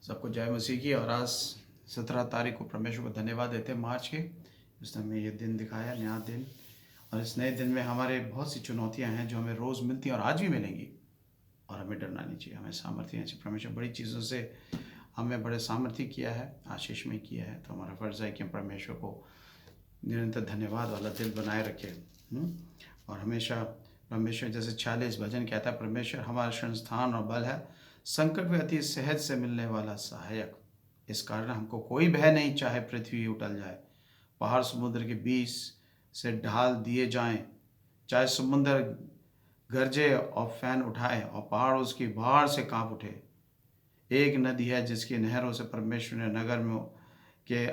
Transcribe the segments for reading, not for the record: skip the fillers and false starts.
सबको जय मसीह की। और आज 17 तारीख को परमेश्वर को धन्यवाद देते हैं मार्च के, उसने हमें ये दिन दिखाया, नया दिन। और इस नए दिन में हमारे बहुत सी चुनौतियां हैं जो हमें रोज़ मिलती हैं और आज भी मिलेंगी। और हमें डरना नहीं चाहिए, हमें सामर्थ्य चाहिए। परमेश्वर बड़ी चीज़ों से हमें बड़े सामर्थ्य किया है, आशीष में किया है। तो हमारा फ़र्ज़ है कि हम परमेश्वर को निरंतर धन्यवाद वाला दिल बनाए रखें। और हमेशा परमेश्वर, जैसे 46 भजन कहता है, परमेश्वर हमारा संस्थान और बल है, संकट में अति सहज से मिलने वाला सहायक। इस कारण हमको कोई भय नहीं, चाहे पृथ्वी उठल जाए, पहाड़ समुद्र के बीच से ढाल दिए जाएं, चाहे समुद्र गरजे और फैन उठाए और पहाड़ उसकी बाढ़ से कांप उठे। एक नदी है जिसकी नहरों से परमेश्वर ने नगर में के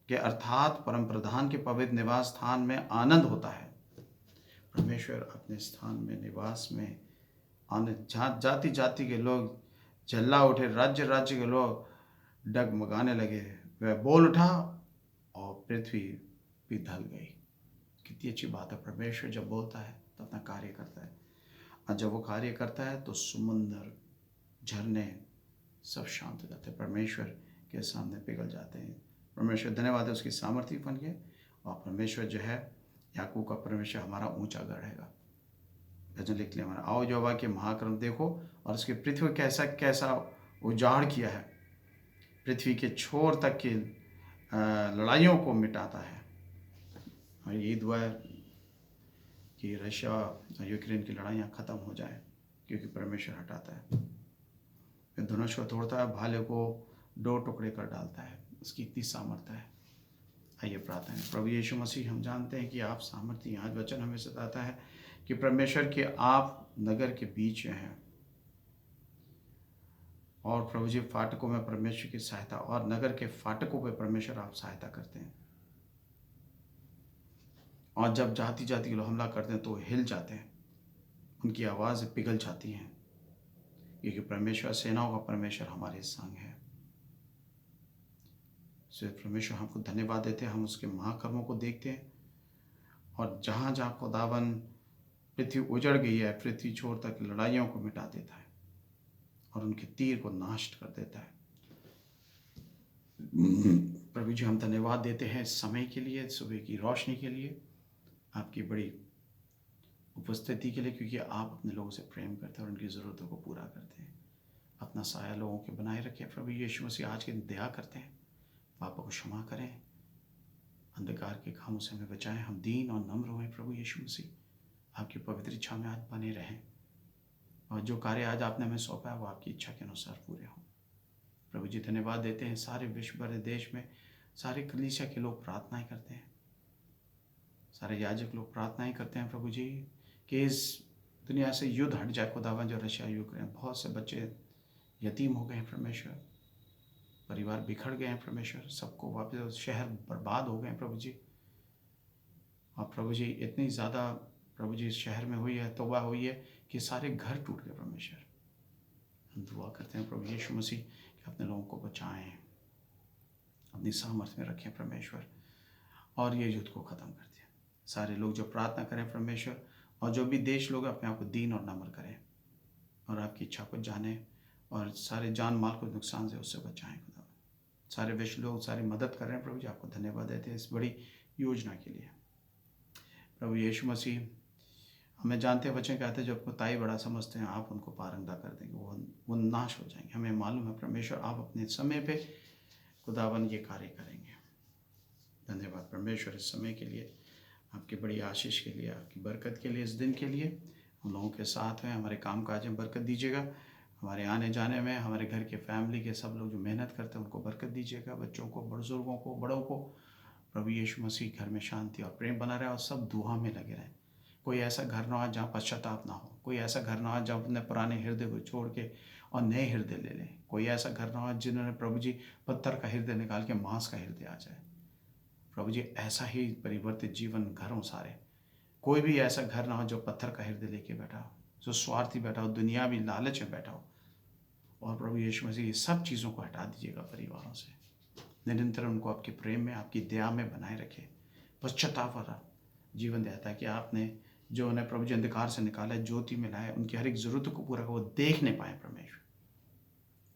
के अर्थात परम प्रधान के पवित्र निवास स्थान में आनंद होता है। परमेश्वर अपने स्थान में, निवास में आनंद, जाति जाति के लोग चिल्ला उठे, राज्य राज्य के लोग डगमगाने लगे। वह बोल उठा और पृथ्वी भी ढल गई। कितनी अच्छी बात है, परमेश्वर जब बोलता है तो अपना कार्य करता है। और जब वो कार्य करता है तो समुंदर, झरने सब शांत हो जाते हैं, परमेश्वर के सामने पिघल जाते हैं। परमेश्वर धन्यवाद है, उसकी सामर्थ्य बन गए। और परमेश्वर जो है, याकूब का परमेश्वर हमारा ऊंचा गढ़ रहेगा। भजन लिख लिया हमारा, आओ यहोवा के महाक्रम देखो और उसकी पृथ्वी कैसा कैसा उजाड़ किया है। पृथ्वी के छोर तक की लड़ाइयों को मिटाता है। और यही दुआ है कि रशिया और यूक्रेन की लड़ाइयाँ ख़त्म हो जाए, क्योंकि परमेश्वर हटाता है। फिर धनुष को तोड़ता है, भाले को दो टुकड़े कर डालता है। उसकी इतनी सामर्थ्य है। आइए प्रार्थना है। प्रभु यीशु मसीह, हम जानते हैं कि आप सामर्थ्य, आज वचन हमें बताता है कि परमेश्वर के आप नगर के बीच में हैं। और प्रभु जी, फाटकों में परमेश्वर की सहायता, और नगर के फाटकों पे परमेश्वर आप सहायता करते हैं। और जब जाति जाति के लोग हमला करते हैं तो वो हिल जाते हैं, उनकी आवाज़ पिघल जाती हैं, क्योंकि परमेश्वर, सेनाओं का परमेश्वर हमारे संग है। इसलिए परमेश्वर हमको धन्यवाद देते हैं, हम उसके महाकर्मों को देखते हैं। और जहाँ जहाँ खुदावन पृथ्वी उजड़ गई है, पृथ्वी छोर तक लड़ाइयों को मिटा देता है और उनके तीर को नाश कर देता है। प्रभु जी, हम धन्यवाद देते हैं इस समय के लिए, सुबह की रोशनी के लिए, आपकी बड़ी उपस्थिति के लिए, क्योंकि आप अपने लोगों से प्रेम करते हैं और उनकी ज़रूरतों को पूरा करते हैं। अपना साया लोगों के बनाए रखें। प्रभु यीशु मसीह, आज के दिन दया करते हैं, पापों को क्षमा करें, अंधकार के कामों से हमें बचाएं। हम दीन और नम्र हुए प्रभु यीशु मसीह, आपकी पवित्र इच्छा में आज बने रहें। और जो कार्य आज आपने हमें सौंपा है वो आपकी इच्छा के अनुसार पूरे हों। प्रभु जी, धन्यवाद देते हैं, सारे विश्व भर देश में सारे कलीसिया के लोग प्रार्थनाएं करते हैं, सारे याजक लोग प्रार्थनाएं करते हैं प्रभु जी, कि इस दुनिया से युद्ध हट जाए। खुदावन, जो रशिया यूक्रेन, बहुत से बच्चे यतीम हो गए हैं परमेश्वर, परिवार बिखर गए हैं परमेश्वर, सबको वापस, शहर बर्बाद हो गए हैं प्रभु जी। और प्रभु जी, इतनी ज़्यादा प्रभु जी इस शहर में हुई है, तौबा हुई है कि सारे घर टूट गए परमेश्वर। हम दुआ करते हैं प्रभु यीशु मसीह कि अपने लोगों को बचाएं, अपनी सामर्थ्य में रखें परमेश्वर, और ये युद्ध को ख़त्म कर दें। सारे लोग जो प्रार्थना करें परमेश्वर, और जो भी देश लोग अपने आप को दीन और नम्र करें और आपकी इच्छा को जाने, और सारे जान माल को नुकसान से उससे बचाएं। खुदा, सारे विश्व लोग सारी मदद कर रहे हैं प्रभु जी, आपको धन्यवाद देते हैं इस बड़ी योजना के लिए। प्रभु यीशु मसीह, हमें जानते हैं, बच्चे कहते हैं, जो अपको ताई बड़ा समझते हैं, आप उनको पारंगदा कर देंगे, वो नाश हो जाएंगे। हमें मालूम है परमेश्वर, आप अपने समय पे खुदावन ये कार्य करेंगे। धन्यवाद परमेश्वर इस समय के लिए, आपकी बड़ी आशीष के लिए, आपकी बरकत के लिए, इस दिन के लिए। हम लोगों के साथ हैं, हमारे काम काज में बरकत दीजिएगा, हमारे आने जाने में, हमारे घर के फैमिली के सब लोग जो मेहनत करते हैं उनको बरकत दीजिएगा, बच्चों को, बुजुर्गों को, बड़ों को। प्रभु यीशु मसीह, घर में शांति और प्रेम बना रहे और सब दुआ में लगे रहें। कोई ऐसा घर ना हो जहाँ पश्चाताप ना हो, कोई ऐसा घर ना हो जहाँ अपने पुराने हृदय को छोड़ के और नए हृदय ले लें। कोई ऐसा घर ना हो जिन्होंने प्रभु जी पत्थर का हृदय निकाल के मांस का हृदय आ जाए। प्रभु जी, ऐसा ही परिवर्तित जीवन घरों सारे, कोई भी ऐसा घर ना हो जो पत्थर का हृदय लेके बैठा हो, जो स्वार्थी बैठा हो, दुनियावी लालच में बैठा हो। और प्रभु यीशु मसीह, ये सब चीज़ों को हटा दीजिएगा परिवारों से, निरंतर उनको आपके प्रेम में, आपकी दया में बनाए रखे, पश्चाताप वाला जीवन देता है कि आपने जो उन्हें प्रभु जी अंधकार से निकाला, ज्योति में लाए, उनकी हर एक ज़रूरत को पूरा वो देख नहीं पाए परमेश्वर।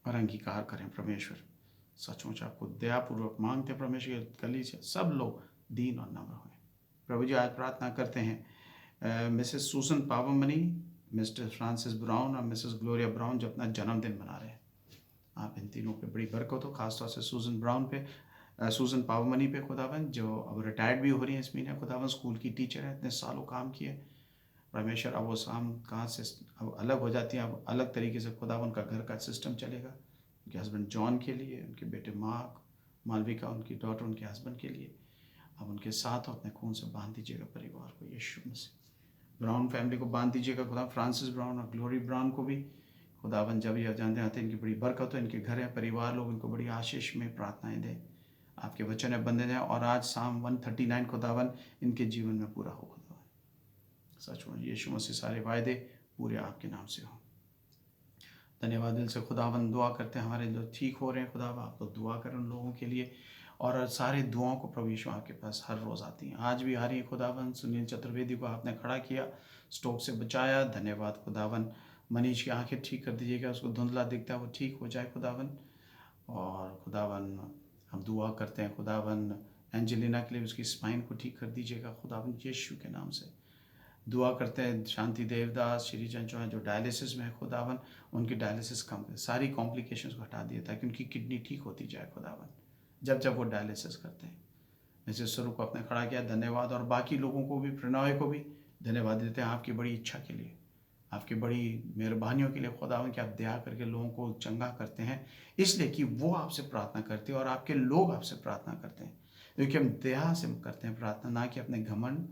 और अंगीकार करें परमेश्वर। सचमुच आपको दयापूर्वक मांगते हैं परमेश्वर, गली से सब लोग दीन और नम्र हुए। प्रभु जी आज प्रार्थना करते हैं मिसेस सूसन पावमनी, मिस्टर फ्रांसिस ब्राउन और मिसेस ग्लोरिया ब्राउन जो अपना जन्मदिन मना रहे हैं। आप इन तीनों पे बड़ी बरकत हो, खासतौर से सूजन ब्राउन पे, सूजन पावमनी पे खुदावन, जो अब रिटायर्ड भी हो रही है इस महीने। खुदावन स्कूल की टीचर है, इतने सालों काम किए परमेश्वर। अब वो शाम कहाँ से अब अलग हो जाती है, अब अलग तरीके से खुदावन उनका घर का सिस्टम चलेगा। उनके हस्बैंड जॉन के लिए, उनके बेटे मार्क, मालविका उनकी डॉटर उनके हस्बैंड के लिए, अब उनके साथ हो, अपने खून से बांध दीजिएगा परिवार को यीशु मसीह। ब्राउन फैमिली को बांध दीजिएगा खुदा, फ्रांसिस ब्राउन और ग्लोरी ब्राउन को भी खुदावन। जब ये जानते आते इनकी बड़ी बरकत हो, इनके घर है, परिवार लोग इनको बड़ी आशीष में प्रार्थनाएं दें, आपके वचन है बंधे हैं। और आज शाम 139 खुदावन इनके जीवन में पूरा हो खुदावन। सचमुच यीशु मसीह सारे वायदे पूरे आपके नाम से हो। धन्यवाद दिल से खुदावन। दुआ करते हैं हमारे जो ठीक हो रहे हैं खुदावा, आप लोग दुआ करें उन लोगों के लिए। और सारे दुआओं को प्रभु यीशु आपके पास हर रोज़ आती हैं, आज भी आ रही है खुदावन। सुनील चतुर्वेदी को आपने खड़ा किया, स्ट्रोक से बचाया, धन्यवाद खुदावन। मनीष की आंखें ठीक कर दीजिएगा, उसको धुंधला दिखता है वो ठीक हो जाए खुदावन। और खुदावन हम दुआ करते हैं खुदावन एंजेलिना के लिए, उसकी स्पाइन को ठीक कर दीजिएगा खुदावन यीशु के नाम से। दुआ करते हैं शांति देवदास, श्रीजन चौहान जो डायलिसिस में है खुदावन, उनकी डायलिसिस कम कर, सारी कॉम्प्लिकेशंस को हटा दिए ताकि उनकी किडनी ठीक होती जाए खुदावन जब जब वो डायलिसिस करते हैं। जैसे स्वरूप को आपने खड़ा किया, धन्यवाद। और बाकी लोगों को भी, प्रणय को भी धन्यवाद देते हैं आपकी बड़ी इच्छा के लिए, आपकी बड़ी मेहरबानियों के लिए खुदावन कि आप दया करके लोगों को चंगा करते हैं, इसलिए कि वो आपसे प्रार्थना करते हैं और आपके लोग आपसे प्रार्थना करते हैं, क्योंकि हम दया से करते हैं प्रार्थना, ना कि अपने घमंड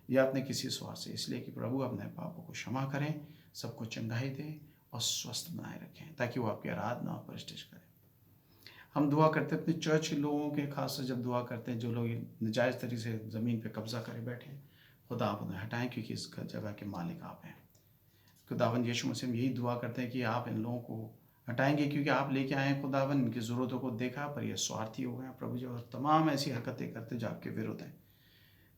या अपने किसी स्वार्थ से। इसलिए कि प्रभु अपने पापों को क्षमा करें, सबको चंगाई दें और स्वस्थ बनाए रखें, ताकि वो आपकी आराधना और प्रतिष्ठा करें। हम दुआ करते हैं अपने चर्च के लोगों के, खास जब दुआ करते हैं जो लोग नाजायज़ तरीके से ज़मीन पे कब्जा करे बैठे हैं, खुदा आप उन्हें हटाएं, क्योंकि इस जगह के मालिक आप हैं। खुदावन यीशु मसीह यही दुआ करते हैं कि आप इन लोगों को हटाएंगे, क्योंकि आप लेके आए हैं खुदावन, इनकी ज़रूरतों को देखा पर ये स्वार्थी हो गए प्रभु जी, और तमाम ऐसी हरकतें करते जो आपके विरुद्ध हैं।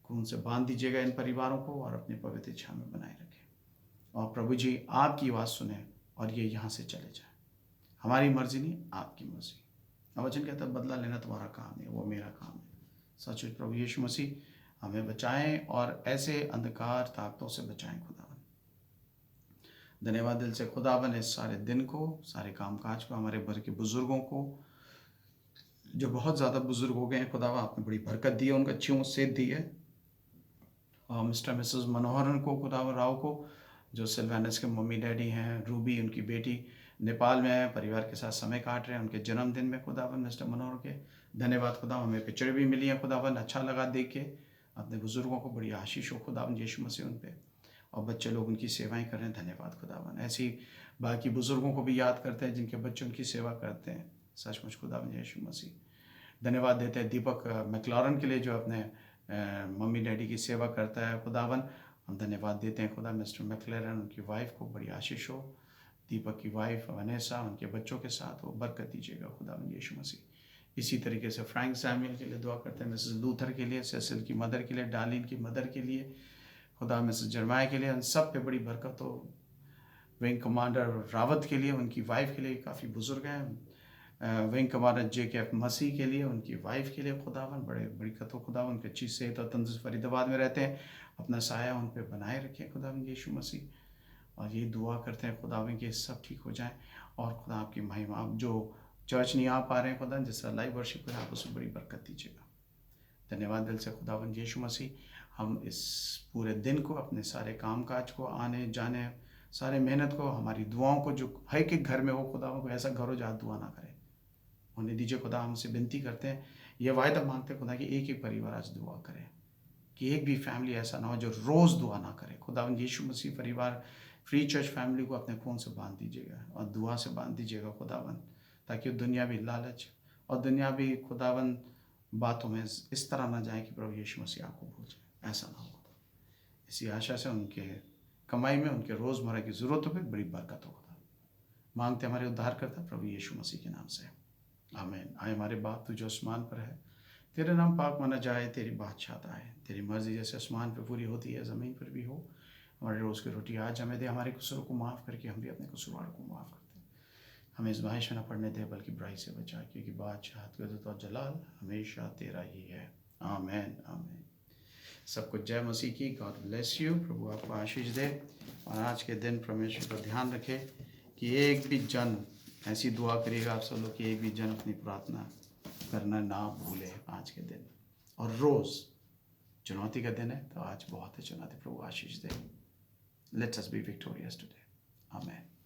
खून से बांध दीजिएगा इन परिवारों को और अपनी पवित्र इच्छा में बनाए रखें। और प्रभु जी आपकी आवाज़ सुने और ये यहाँ से चले जाए। हमारी मर्जी नहीं, आपकी मर्जी। वचन कहता है बदला लेना तुम्हारा काम है, वो मेरा काम है। सचमुच प्रभु यीशु मसीह हमें बचाएं और ऐसे अंधकार ताकतों से बचाएं खुदावन। धन्यवाद दिल से खुदावन इस सारे दिन को, सारे कामकाज को, हमारे भर के बुजुर्गों को जो बहुत ज़्यादा बुजुर्ग हो गए हैं खुदावा, आपने बड़ी बरकत दी है, उनका अच्छी सेहत दी है। और मिस्टर मिसेस मनोहरन को, खुदावन राव को, जो सिल्वेनस के मम्मी डैडी हैं, रूबी उनकी बेटी नेपाल में है, परिवार के साथ समय काट रहे हैं, उनके जन्मदिन में खुदावन मिस्टर मनोहर के धन्यवाद खुदावन। हमें पिक्चर भी मिली है खुदावन, अच्छा लगा देख के। अपने बुजुर्गों को बड़ी आशीष हो खुदावन यीशु मसीह उन पे, और बच्चे लोग उनकी सेवाएं कर रहे हैं, धन्यवाद खुदावन। ऐसे ही बाकी बुजुर्गों को भी याद करते हैं जिनके बच्चे उनकी सेवा करते हैं, सचमुच खुदावन यीशु मसीह। धन्यवाद देते हैं दीपक मैक्लॉरन के लिए जो अपने मम्मी डैडी की सेवा करता है खुदावन। हम धन्यवाद देते हैं खुदा मिस्टर मैक्लॉरन, उनकी वाइफ को बड़ी आशीष हो, दीपक की वाइफ वनेसा उनके बच्चों के साथ हो, बरकत दीजिएगा खुदावन यीशु मसीह। इसी तरीके से फ्रैंक सैमुअल के लिए दुआ करते हैं, मिसेस लूथर के लिए, सेसिल की मदर के लिए, डार्लिन की मदर के लिए, खुदा मिसेस जरमाया के लिए, उन सब पे बड़ी बरकत हो। विंग कमांडर रावत के लिए, उनकी वाइफ के लिए, काफ़ी बुजुर्ग हैं। विंग कमांडर JKF मसीह के लिए, उनकी वाइफ के लिए खुदावन बड़े बरकत हो खुदावन, उनकी अच्छी सेहत और तंदुरुस्त, फरीदाबाद में रहते हैं, अपना साया उन पर बनाए रखें खुदावन यीशु मसीह। और ये दुआ करते हैं खुदावन कि सब ठीक हो जाए और खुदा आपकी महिमा, आप जो चर्च नहीं आ पा रहे हैं खुदा, जिसका लाइव वर्शिप करें, आप उसमें बड़ी बरकत दीजिएगा। धन्यवाद दिल से खुदावन यीशु मसीह। हम इस पूरे दिन को, अपने सारे कामकाज को, आने जाने सारे मेहनत को, हमारी दुआओं को, जो हर एक घर में हो खुदावन को ऐसा घर हो जहाँ दुआ ना करे उन्हें दीजिए खुदा। हमसे विनती करते हैं, यह वायदा मांगते हैं खुदा कि एक एक परिवार आज दुआ करे, कि एक भी फैमिली ऐसा ना हो जो रोज़ दुआ ना करे खुदावन यीशु मसीह। परिवार फ्री चर्च फैमिली को अपने खून से बांध दीजिएगा और दुआ से बांध दीजिएगा खुदावन, ताकि दुनिया भी लालच और दुनिया भी खुदावन बातों में इस तरह ना जाए कि प्रभु यीशु मसीह आपको भूल जाए, ऐसा ना हो। इसी आशा से उनके कमाई में, उनके रोज़मर्रा की ज़रूरतों पर बड़ी बरकत हो खुदा। मांगते हमारे उद्धार करता प्रभु यीशु मसीह के नाम से, आमीन। आए हमारे बाप तू जो आसमान पर है, तेरा नाम पाक माना जाए, तेरी बादशाहत आए, तेरी मर्जी जैसे आसमान पर पूरी होती है ज़मीन पर भी हो। हमारे रोज़ की रोटी आज हमें दे, हमारे कसूरों को माफ़ करके हम भी अपने कसूरवारों को माफ़ करते हैं। हमें इज़्माइश में न पड़ने दे बल्कि बुराई से बचा, क्योंकि बादशाहत क़ुदरत और जलाल हमेशा तेरा ही है। आमीन आमीन। सबको जय मसीह की। God bless you. प्रभु आपको आशीष दे। और आज के दिन परमेश्वर का ध्यान रखे कि एक भी जन, ऐसी दुआ करिएगा आप सब लोग कि एक भी जन अपनी प्रार्थना करना ना भूले आज के दिन। और रोज़ चुनौती का दिन है, तो आज बहुत है चुनौती। प्रभु आशीष दे। Let's us be victorious today. आमीन।